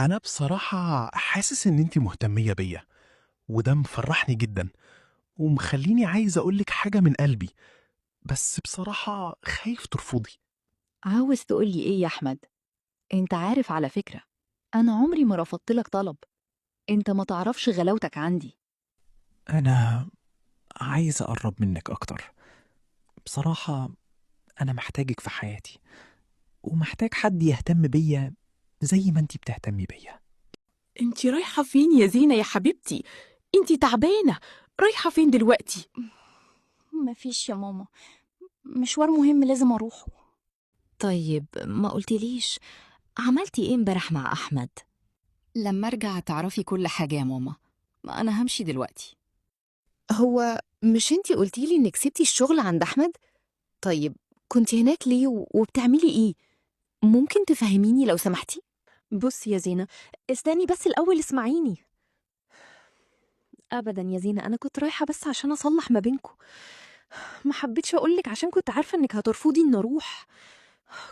أنا بصراحة حاسس إن أنتِ مهتمية بيّا، وده مفرّحني جدًا، ومخلّيني عايز أقول لِك حاجة من قلبي، بس بصراحة خايف ترفضي. عاوز تقولي إيه يا أحمد؟ أنت عارف على فكرة، أنا عمري ما رفضت لك طلب. أنت ما تعرفش غلاوتك عندي. أنا عايز أقرب منك أكتر. بصراحة أنا محتاجك في حياتي، ومحتاج حد يهتم بيا زي ما انتي بتهتمي بيا. انتي رايحة فين يا زينة يا حبيبتي؟ انتي تعبانة، رايحة فين دلوقتي؟ مفيش يا ماما، مشوار مهم لازم أروحه. طيب ما قلتليش عملتي ايه امبارح مع أحمد؟ لما أرجع تعرفي كل حاجة يا ماما. أنا همشي دلوقتي. هو مش انتي قلتيلي انك سبتي الشغل عند احمد؟ طيب كنتي هناك ليه وبتعملي ايه؟ ممكن تفهميني لو سمحتي؟ بصي يا زينة، استني بس الأول اسمعيني. أبدا يا زينة، أنا كنت رايحة بس عشان أصلح ما بينكم. ما حبيتش أقولك عشان كنت عارفة إنك هترفضي إن أروح.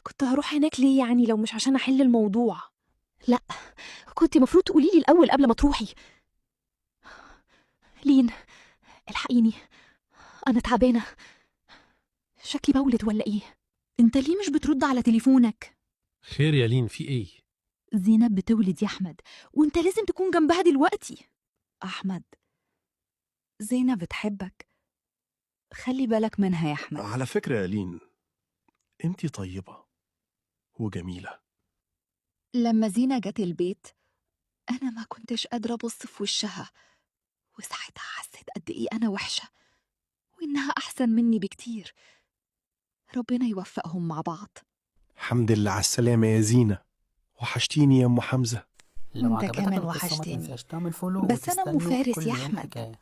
كنت هروح هناك ليه يعني لو مش عشان أحل الموضوع؟ لا، كنت مفروض تقوليلي الأول قبل ما تروحي. لين، الحقيني، أنا تعبانة. شكلي بولد ولا إيه؟ أنت ليه مش بترد على تليفونك؟ خير يا لين، في ايه؟ زينب بتولد يا أحمد، وأنت لازم تكون جنبها دلوقتي. أحمد، زينة بتحبك، خلي بالك منها يا أحمد. على فكرة يا لين، أنتِ طيبة وجميلة. لما زينة جت البيت أنا ما كنتش قادرة أبص في وشها، وساعتها حسيت قد إيه أنا وحشة وإنها أحسن مني بكتير. ربنا يوفقهم مع بعض. الحمد لله على السلامة يا زينة، وحشتيني يا أم حمزة. لو وانت عجبتك كمان القصة ما وحشتني. تنساش تعمل فولو بس أنا وتستنوا فارس كل يا يوم أحمد. حكاية.